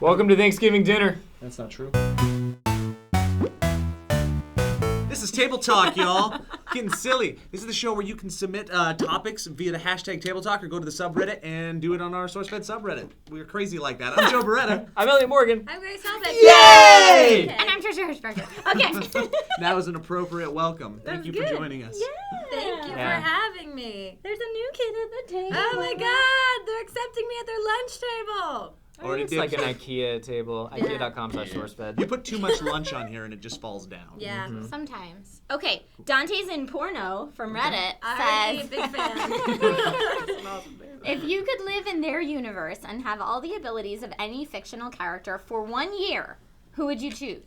Welcome to Thanksgiving dinner. That's not true. This is Table Talk, y'all. Getting silly. This is the show where you can submit topics via the hashtag Table Talk or go to the subreddit and do it on our SourceFed subreddit. We're crazy like that. I'm Joe Beretta. I'm Elliot Morgan. I'm Grace Helbig. Yay! Okay. And I'm Trisha Hirschberger. Okay. That was an appropriate welcome. Thank you for joining us. Yeah. Thank you for having me. There's a new kid at the table. Oh my God, they're accepting me at their lunch table. It's like an IKEA table. IKEA.com/SourceFed. You put too much lunch on here and it just falls down. Yeah. Sometimes. Okay, Dante's in Porno from Reddit I'm a says, big fan. if you could live in their universe and have all the abilities of any fictional character for 1 year, who would you choose?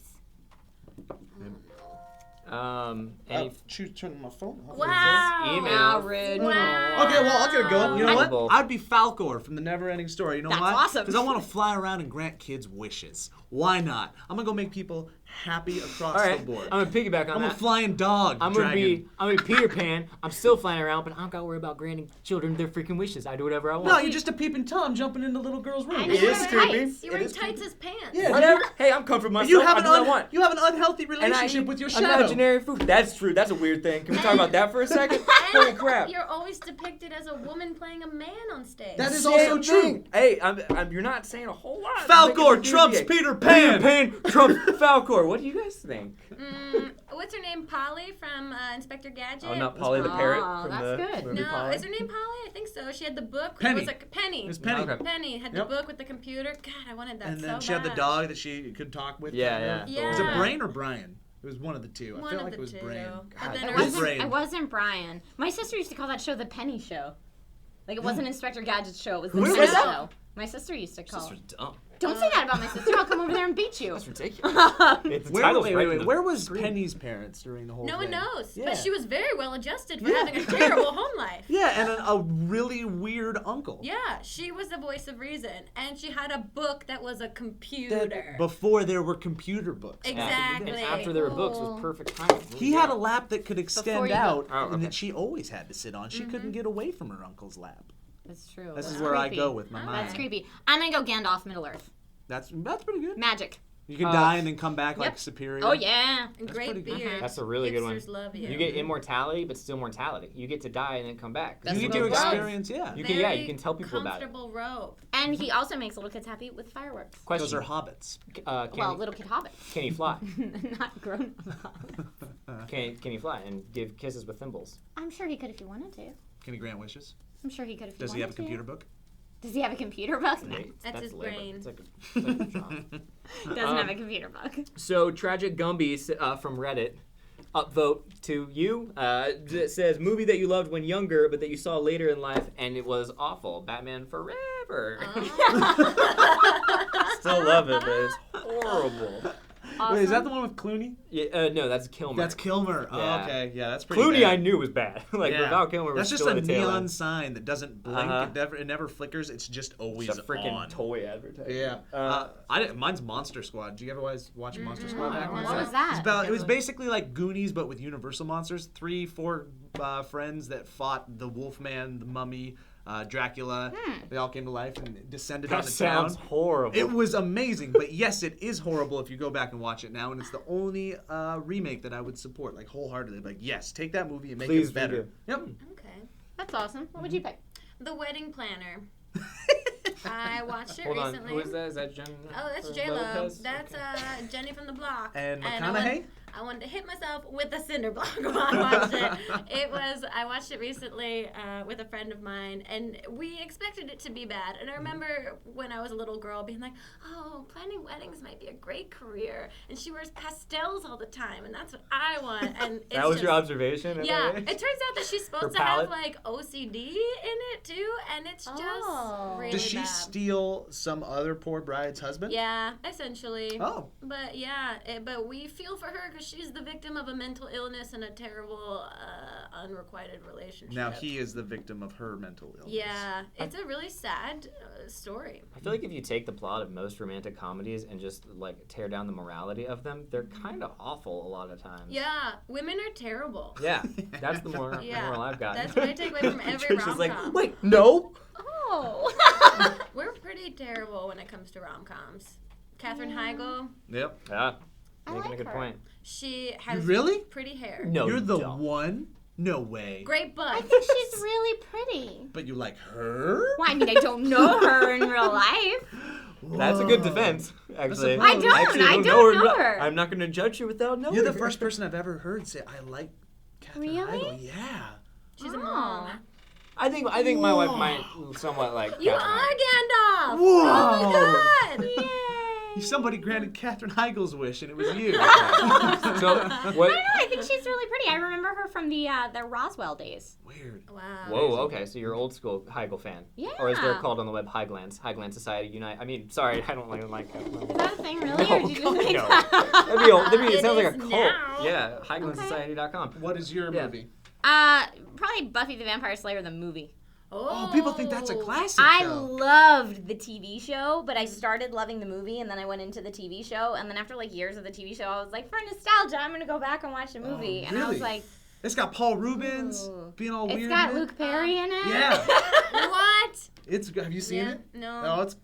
Turn my phone off. Wow. Email. How rude. Wow. Okay, well, I'll get it going. You know what? Audible. I'd be Falcor from The Never-Ending Story. You know That's why? awesome. Because I want to fly around and grant kids wishes. Why not? I'm going to go make people happy across All right, the board. I'm gonna piggyback on I'm a that. flying dog. I'm gonna be Peter Pan. I'm still flying around, but I don't gotta worry about granting children their freaking wishes. I do whatever I want. No, you're just a peeping Tom jumping into little girls' room. I know. It is Right. creepy. You wear tights as pants. Yeah. Whatever. Hey, I'm comfortable myself. You have I do what I want. you have an unhealthy And I relationship eat with your shadow. imaginary food. That's true. That's a weird thing. Can we talk about that for a second? Holy crap. You're always depicted as a woman playing a man on stage. That is Same also true. thing. Hey, you're not saying a whole lot. Falcor trumps Peter Pan. Peter Pan trumps Falcor. What do you guys think? What's her name? Polly from Inspector Gadget? Oh, not Polly the parrot Oh, from that's the good. movie No, Polly? is her name Polly? I think so. She had the book. Penny. It was like Penny. It was Penny. Okay. Penny had the Yep. book with the computer. God, I wanted that And so then bad. she had the dog that she could talk with. Yeah. Yeah. Was it Brain or Brian? It was one of the two. One I feel of like the it was two. Brain. But God, then it it was wasn't- Brain. It wasn't Brian. My sister used to call that show the Penny Show. Like, it wasn't Inspector Gadget's show. It was the Who Penny said that? Show. My sister used to call Sister's it. dumb. Don't say that about my sister. I'll come over there and beat you. That's ridiculous. It's the title's right in the Where was screen. Penny's parents during the whole No thing? one knows. Yeah. But she was very well adjusted for Yeah. having a terrible home life. Yeah, and a really weird uncle. Yeah, she was the voice of reason. And she had a book that was a computer. That before there were computer books. Exactly. And after there were books, it Cool. was perfect timing. He had a lap that could Before extend you out, go. Oh, and okay. that she always had to sit on. She couldn't get away from her uncle's lap. That's true. This That's is where I creepy. go with my mind. That's creepy. I'm going to go Gandalf, Middle-earth. That's pretty good. Magic. You can die and then come back like Yep. superior. Oh, yeah. And That's great pretty good. beard. That's a really good one. Hipsters love you. You get immortality, but still mortality. You get to die and then come back. That's You what get to it was. experience, yeah. You Very can tell people about it. comfortable robe. And he also makes little kids happy with fireworks. Question. Those are hobbits. Well, little kid hobbits. Can he fly? Not grown Can he fly and give kisses with thimbles? I'm sure he could if he wanted to. Can he grant wishes? I'm sure he could if he Does wanted he have a to. computer book? Does he have a computer book? No. That's his labor. brain. It's like a job. Doesn't have a computer book. So Tragic Gumby from Reddit upvote to you. It says movie that you loved when younger, but that you saw later in life and it was awful. Batman Forever. Still love it, but it's horrible. Awesome. Wait, is that the one with Clooney? Yeah, no, that's Kilmer. That's Kilmer. Oh, Yeah. okay. Yeah, that's pretty Clooney. bad. I knew was bad. Like Yeah. without Kilmer, That's was just still a in the tail neon end. sign that doesn't blink. Uh-huh. It never flickers. It's just always It's a freaking on. toy advertising. Yeah. Mine's Monster Squad. Did you ever watch Monster Squad back in the What day? was that? It was basically like Goonies, but with Universal monsters. 3-4 friends that fought the Wolfman, the Mummy, Dracula. They all came to life and descended That on the sounds town. horrible. It was amazing, but yes, it is horrible if you go back and watch it now, and it's the only remake that I would support, like wholeheartedly. Like, yes, take that movie and make Please it better. redo. Yep. Okay. That's awesome. What would you pick? The Wedding Planner. I watched it Hold on, recently. who is that? Is that Jen? Oh, that's J-Lo. Lopez? That's Okay. Jenny from the Block. And I McConaughey? wanted to hit myself with a cinder block while I watched it. I watched it recently with a friend of mine, and we expected it to be bad. And I remember when I was a little girl being like, oh, planning weddings might be a great career. And she wears pastels all the time, and that's what I want. And it's That was just, your observation? at yeah, that it age? turns out that she's supposed Her to have palette? like OCD in it too, and it's just Oh. really Does she bad. steal some other poor bride's husband? Yeah, essentially. Oh. But yeah, but we feel for her because she's the victim of a mental illness and a terrible, unrequited relationship. Now he is the victim of her mental illness. Yeah, it's a really sad story. I feel like if you take the plot of most romantic comedies and just like tear down the morality of them, they're kind of awful a lot of times. Yeah, women are terrible. Yeah, that's the moral Yeah, I've got. that's what I take away from every Trisha's like, rom-com. wait, no. No. We're pretty terrible when it comes to rom-coms. Katherine Heigl, Yep. Yeah. I Making like a good her. point. she has really? pretty hair. No, You're you the don't. one? No way. Great butt. I think she's really pretty. But you like her? Well, I mean, I don't know her in real life. That's a good Whoa. defense, actually. I don't. Actually, I don't know but her. I'm not going to judge you without knowing You're the her. first person I've ever heard say I like Katherine Really? Heigl. Yeah. She's a Oh. mom. I think my wife might somewhat like You Katherine. are Gandalf! Whoa. Oh my god! Yay. Somebody granted Katherine Heigl's wish, and it was you. So I don't what? know. I think she's really pretty. I remember her from the Roswell days. Weird. Wow. Whoa. Okay, so you're old school Heigl fan. Yeah. Or as they're called on the web, Highlands Society Unite. I mean, sorry, I don't really like that. Is that a thing, really? No, or did you just make no. that up? That'd be old. It It sounds like a is cult. now. Yeah, HighlandSociety.com. What is your Yeah. movie? Probably Buffy the Vampire Slayer, the movie. Oh, people think that's a classic. I though. loved the TV show, but I started loving the movie, and then I went into the TV show, and then after like years of the TV show, I was like, for nostalgia, I'm gonna go back and watch the movie, and I was really? like, It's got Paul Rubens Ooh. being all it's weird. got in it. Luke Perry in it. Yeah. What? It's. Have you seen Yeah, it? no. Oh, it's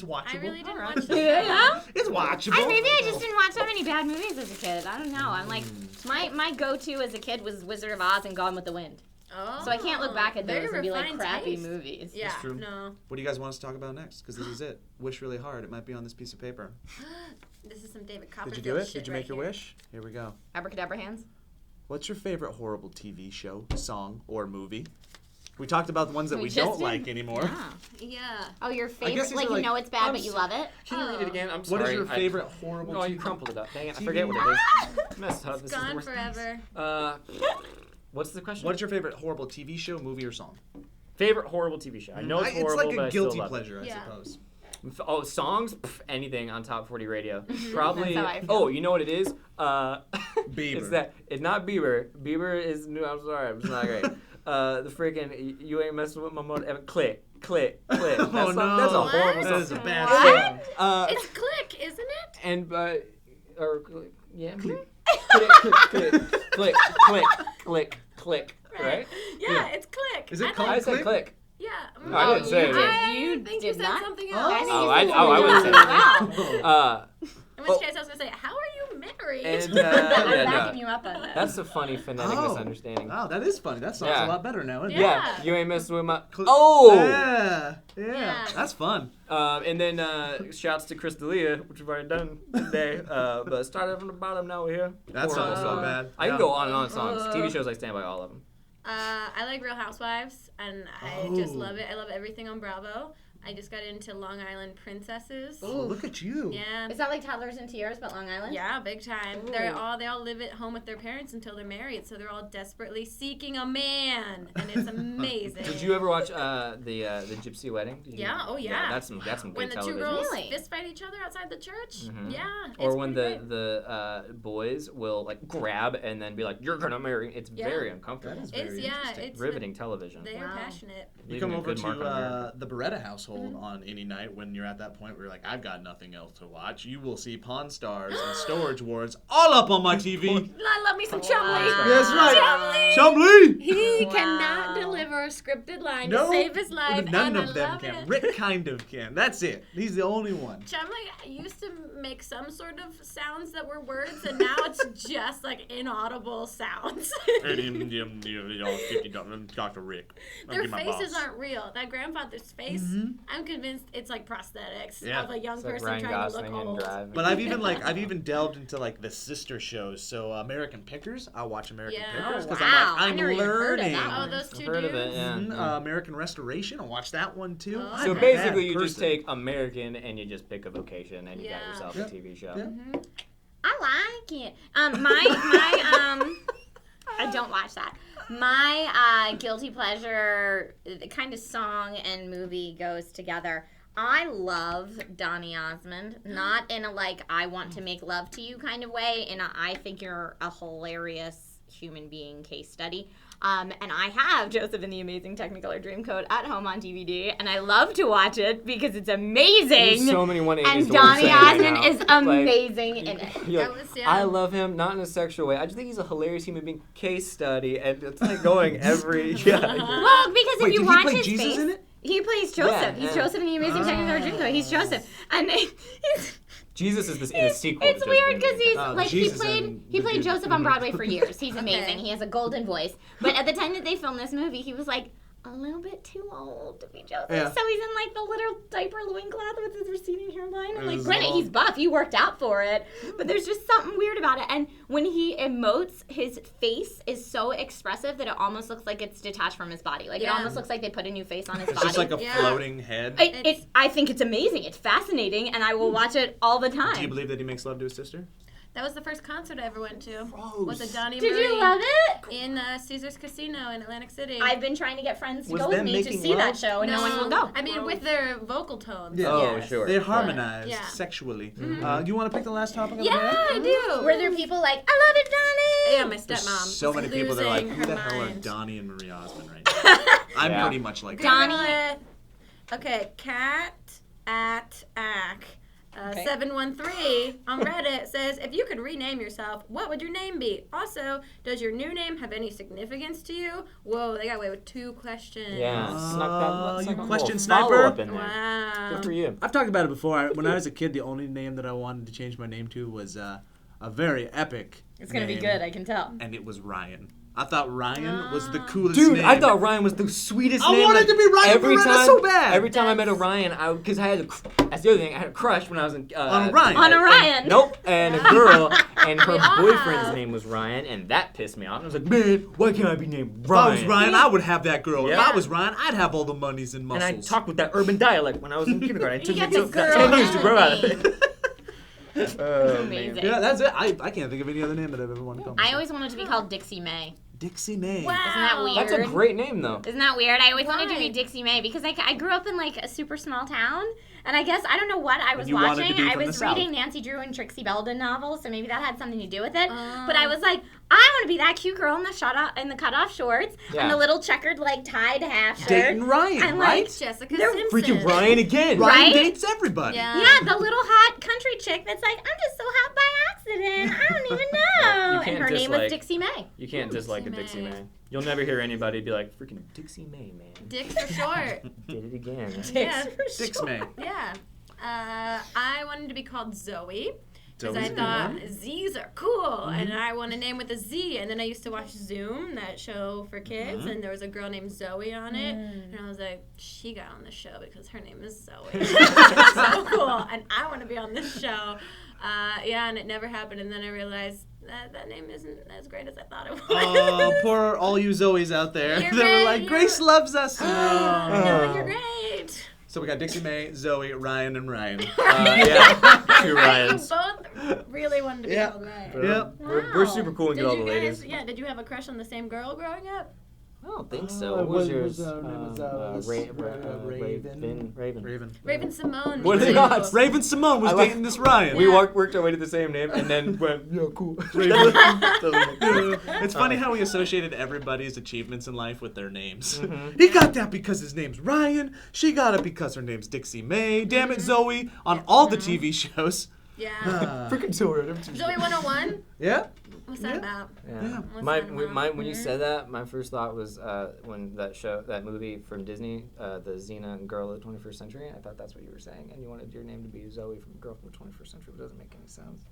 watchable. I really didn't Alright. watch that. Yeah. It's watchable. Maybe I just didn't watch so many bad movies as a kid. I don't know. I'm like, my go-to as a kid was Wizard of Oz and Gone with the Wind. Oh, So I can't look back at those very and be like refined crappy taste. movies. Yeah, true. no. What do you guys want us to talk about next? Because this is it. Wish really hard. It might be on this piece of paper. This is some David Did Copperfield you do it? shit Did you right make your here. wish? Here we go. Abracadabra hands. What's your favorite horrible TV show, song, or movie? We talked about the ones that We we just don't did. like anymore. Yeah. Oh, your guess favorite? these Like are you like- know it's bad, I'm but you s- love it. Can you read it again? I'm What sorry. is your favorite horrible No, you TV? crumpled it up. Dang it, I TV forget what it is. Messed up. This It's is the gone worst. forever. What's the question? What's your favorite horrible TV show, movie, or song? favorite horrible TV show? I know it's horrible, like but a I still guilty love it. pleasure, I Yeah. suppose. Oh, songs? Pff, anything on Top 40 Radio. Probably. That's how I feel. Oh, you know what it is? Bieber. It's that. It's not Bieber. Bieber is new. I'm sorry. It's not great. The freaking you ain't messing with my motor. Click, click, click. Oh, That's no. that's a What? horrible That song. is a bad What? song. It's Click, isn't it? And or yeah. Click, click, click, click, click, click, click. Right? Yeah, it's Click. Is it I called I thought- said Click? click. Yeah. No, I didn't say it. I You think did you said not? something Oh. else. Oh, I wouldn't say that. Wow. In which case, I was gonna say, how are you married? And I'm yeah, backing no. you up on that. That's a funny phonetic Oh. misunderstanding. Wow, that is funny. That sounds Yeah. a lot better now, isn't it? Yeah, Yeah. you ain't messing with my. Cl- Oh. Yeah. Yeah. That's fun. And then shouts to Chris D'Elia, which we've already done today. But started from the bottom, now we're here. That Horrible sounds so song. bad. I can Yeah. go on and on songs. TV shows I stand by all of them. I like Real Housewives, and I just love it. I love everything on Bravo. I just got into Long Island Princesses. Oh, look at you. Yeah. Is that like Toddlers and Tiaras but Long Island? Yeah, big time. Ooh. They all live at home with their parents until they're married, so they're all desperately seeking a man, and it's amazing. Did you ever watch the Gypsy Wedding? Did you- Yeah, oh, yeah. That's some when good the two television. girls Really? fist fight each other outside the church? Mhm. Yeah. Or it's when pretty the boys will like grab and then be like, "You're gonna marry." It's Yeah. very uncomfortable. That is great. very It's interesting. it's Riveting television. They are Wow. passionate. You Leaving come a over good mark on to America. the Beretta household on any night when you're at that point where you're like, I've got nothing else to watch. You will see Pawn Stars and Storage Wars all up on my TV. I love me some Chumley. That's Chumley. right. Chumley! He Wow. cannot deliver a scripted line No, to save his life. none and of I them love can. It. Rick kind of can. That's it. He's the only one. Chumley used to make some sort of sounds that were words, and now it's just like inaudible sounds. Dr. Rick. Their faces aren't real. That grandfather's face, I'm convinced it's like prosthetics Yeah. of a young It's like person Ryan trying Gosling to look and old. Drive. But I've even delved into like the sister shows. So American Pickers, I watch American Yeah. Pickers Oh, because wow. I I'm never like, even I'm heard of learning. that Oh, one. those two I've heard of it. dudes? Yeah. Mhm, American Restoration, I watched that one too. Oh, I'm So a okay. basically, bad you just person. take American and you just pick a vocation and you got Yeah. yourself Yeah. a TV show. Yeah. I like it. I don't watch that. My guilty pleasure, the kind of song and movie goes together. I love Donny Osmond, not in a like I want to make love to you kind of way, in a I think you're a hilarious human being case study. And I have Joseph and the Amazing Technicolor Dreamcoat at home on DVD, and I love to watch it because it's amazing. There's so many 180s And to what I'm Donny saying right Osmond now. is Like, amazing in it. you're That like, was- yeah. I love him, not in a sexual way. I just think he's a hilarious human being. Case study, and it's like going every. Yeah. Well, because Wait, if you did he watch play his Jesus face, in it? He plays Joseph. Yeah, He's yeah. Joseph in The Amazing Technicolor Dreamcoat. He's Joseph, and he's. Jesus is in a sequel. It's to weird Joseph because he's Oh, like Jesus he and played the dude. Joseph on Broadway for years. He's amazing. Okay. He has a golden voice. But at the time that they filmed this movie, he was like a little bit too old to be Joseph. Yeah. So he's in like the little diaper loincloth with his receding hairline. And like, His granted, little- he's buff. He worked out for it. But there's just something weird about it. And when he emotes, his face is so expressive that it almost looks like it's detached from his body. Like it Yeah. almost looks like they put a new face on his It's body. just like a Yeah. floating head. I think it's amazing. It's fascinating, and I will watch it all the time. Do you believe that he makes love to his sister? That was the first concert I ever went to. Gross. Was a Donnie Did Marie you love it? in Caesar's Casino in Atlantic City. I've been trying to get friends to Was go with them me to making see that love? show, and no one will go. I mean, with their vocal tones. Yeah. Oh, yes. sure. They harmonize Yeah. sexually. Do you want to pick the last topic of the Yeah, day? I do. Were there people like, I love it, Donnie? Yeah, my There's stepmom. so was many people that are like, losing who the her hell are mind. Donnie and Marie Osmond right now? I'm Yeah. pretty much like Don- that. Donnie. Okay, cat at ack. Okay. 713 on Reddit says, if you could rename yourself, what would your name be? Also, does your new name have any significance to you? Whoa, they got away with 2 questions. Yeah, snuck you that question follow sniper? up in there. Wow. Good for you. I've talked about it before. When I was a kid, the only name that I wanted to change my name to was a very epic It's going to be name, good, I can tell. and it was Ryan. I thought Ryan was the coolest Dude, name. I thought Ryan was the sweetest I name. wanted like, to be Ryan every Beretta time, so bad. Every time I met a Ryan, because I had that's the other thing. I had a crush when I was in On a Ryan. On a Ryan. Nope, and a girl, and her We all boyfriend's have. name was Ryan, and that pissed me off. And I was like, man, why can't I be named If Ryan? I was Ryan, I would have that girl. If Yeah. I was Ryan, I'd have all the monies and And muscles. I talked with that urban dialect when I was in kindergarten. It took got me this girl 10 years to grow out of name. it. Oh, amazing. Yeah, that's it. I can't think of any other name that I've ever wanted to call myself. I always wanted to be called Dixie May. Dixie May. Wow. Isn't that weird? That's a great name, though. Isn't that weird? I always wanted to be Why? Dixie May because I grew up in like a super small town, and I guess I don't know what I was you wanted watching. to be I from was the reading South. Nancy Drew and Trixie Belden novels, so maybe that had something to do with it. Oh. But I was like, I want to be that cute girl in the cutoff shorts Yeah. and the little checkered like tied half shirt. Dating Ryan, I'm right? like, Jessica They're Simpson. Freaking Ryan again. Ryan Right? dates everybody. Yeah. Yeah, the little hot country chick that's like, I'm just so hot by accident. I don't even know. You And can't her name was dislike- Dixie May. You can't dislike a Dixie Dixie May. May. You'll never hear anybody be like, freaking Dixie May, man. Dick for short. Did it again. Yeah. Dix May. Yeah. I wanted to be called Zoe. Because Zoe's I a good thought one. Z's are cool, and I want a name with a Z. And then I used to watch Zoom, that show for kids, and there was a girl named Zoe on it. And I was like, she got on the show because her name is Zoe. So cool, and I want to be on this show. Yeah, and it never happened. And then I realized that name isn't as great as I thought it was. Oh, poor all you Zoes out there. You're They were right, like, you're- Grace loves us. No, you're great. So we got Dixie May, Zoe, Ryan, and Ryan. Yeah, 2 Ryans. Both really wanted to be Yeah. called Ryan. Yep. We're super cool and Did get all you the ladies. guys? Yeah. Did you have a crush on the same girl growing up? I don't think so. Oh, What was it yours? was, it was, Raven. Raven. Raven Simone. What are the too. odds? Raven Simone was I like- dating this Ryan. We Yeah. worked our way to the same name and then went, yeah, cool. It's funny how we associated everybody's achievements in life with their names. He got that because his name's Ryan. She got it because her name's Dixie May. Damn it, Zoe. On all the TV shows. Yeah. Freaking Zoe. Zoe 101. Yeah. What's that Yeah. about? Yeah. What's My, that about? when you said that, my first thought was when that movie from Disney, the Xena Girl of the 21st Century. I thought that's what you were saying, and you wanted your name to be Zoe from Girl from the 21st Century. It doesn't make any sense.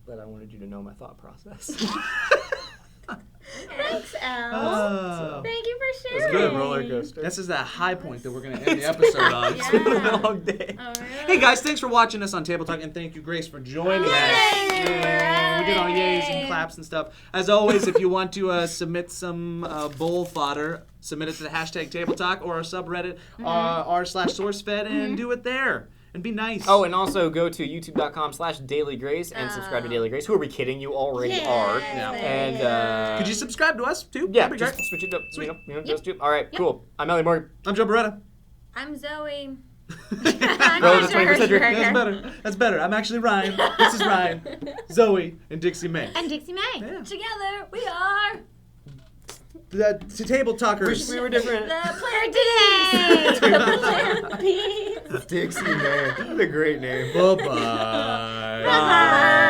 But I wanted you to know my thought process. Thanks, Elle. Oh. Thank you for It was sharing. a good roller coaster. This is that high point that we're going to end the episode on. It's been a Yeah. long day. Oh, really? Hey guys, thanks for watching us on Table Talk, and thank you, Grace, for joining us. Yay! Yeah, we did all yays Yay! and claps and stuff. As always, if you want to submit some bowl fodder, submit it to the hashtag Table Talk or our subreddit r/SourceFed and do it there. And be nice. Oh, and also go to youtube.com/dailygrace and subscribe to Daily Grace. Who are we kidding? You already are. Yeah. And could you subscribe to us too? yeah, That'd be just great. switch it up. Sweet. Just do. All right, cool. I'm Ellie Morgan. I'm Joe Beretta. I'm Zoe. Girl of the 21st century. That's better. That's better. I'm actually Ryan. This is Ryan, Zoe, and Dixie May. And Dixie May. Yeah. Together we are The Table Talkers. We were different. the player Today. Dixie, man. What a great name. Bye-bye. Bye.